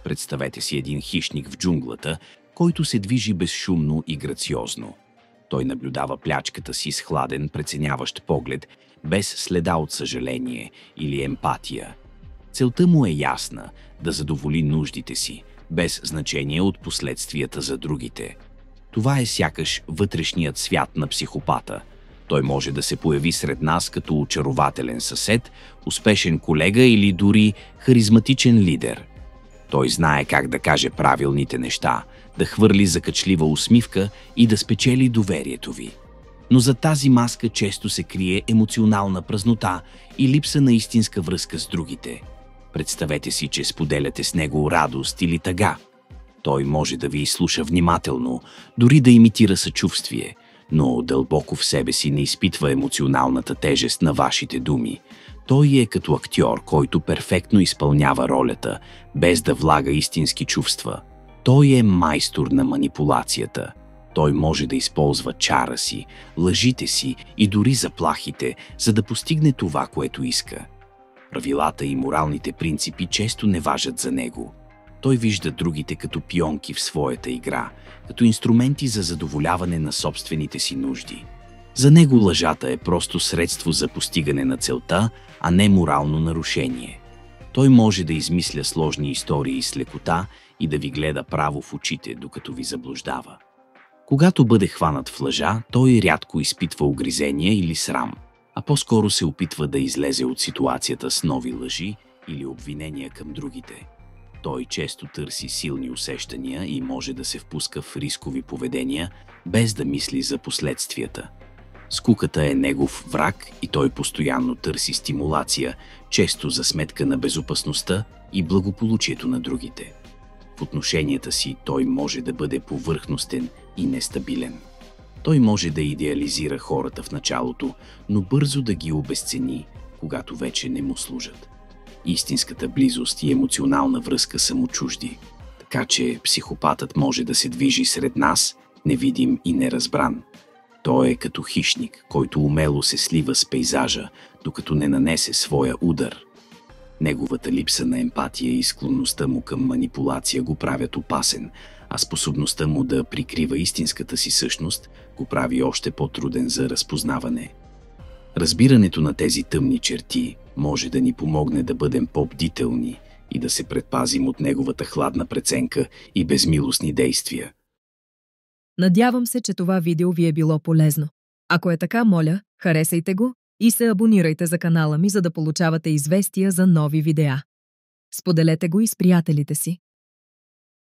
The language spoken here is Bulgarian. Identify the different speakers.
Speaker 1: Представете си един хищник в джунглата, който се движи безшумно и грациозно. Той наблюдава плячката си с хладен, преценяващ поглед, без следа от съжаление или емпатия. Целта му е ясна – да задоволи нуждите си, без значение от последствията за другите. Това е сякаш вътрешният свят на психопата. Той може да се появи сред нас като очарователен съсед, успешен колега или дори харизматичен лидер. Той знае как да каже правилните неща, да хвърли закачлива усмивка и да спечели доверието ви. Но за тази маска често се крие емоционална празнота и липса на истинска връзка с другите. Представете си, че споделяте с него радост или тъга. Той може да ви изслуша внимателно, дори да имитира съчувствие, но дълбоко в себе си не изпитва емоционалната тежест на вашите думи. Той е като актьор, който перфектно изпълнява ролята, без да влага истински чувства. Той е майстор на манипулацията. Той може да използва чара си, лъжите си и дори заплахите, за да постигне това, което иска. Правилата и моралните принципи често не важат за него. Той вижда другите като пионки в своята игра, като инструменти за задоволяване на собствените си нужди. За него лъжата е просто средство за постигане на целта, а не морално нарушение. Той може да измисля сложни истории с лекота и да ви гледа право в очите, докато ви заблуждава. Когато бъде хванат в лъжа, той рядко изпитва угризения или срам, а по-скоро се опитва да излезе от ситуацията с нови лъжи или обвинения към другите. Той често търси силни усещания и може да се впуска в рискови поведения, без да мисли за последствията. Скуката е негов враг и той постоянно търси стимулация, често за сметка на безопасността и благополучието на другите. В отношенията си той може да бъде повърхностен и нестабилен. Той може да идеализира хората в началото, но бързо да ги обезцени, когато вече не му служат. Истинската близост и емоционална връзка са му чужди, така че психопатът може да се движи сред нас, невидим и неразбран. Той е като хищник, който умело се слива с пейзажа, докато не нанесе своя удар. Неговата липса на емпатия и склонността му към манипулация го правят опасен, а способността му да прикрива истинската си същност го прави още по-труден за разпознаване. Разбирането на тези тъмни черти може да ни помогне да бъдем по-бдителни и да се предпазим от неговата хладна преценка и безмилостни действия.
Speaker 2: Надявам се, че това видео ви е било полезно. Ако е така, моля, харесайте го и се абонирайте за канала ми, за да получавате известия за нови видеа. Споделете го и с приятелите си.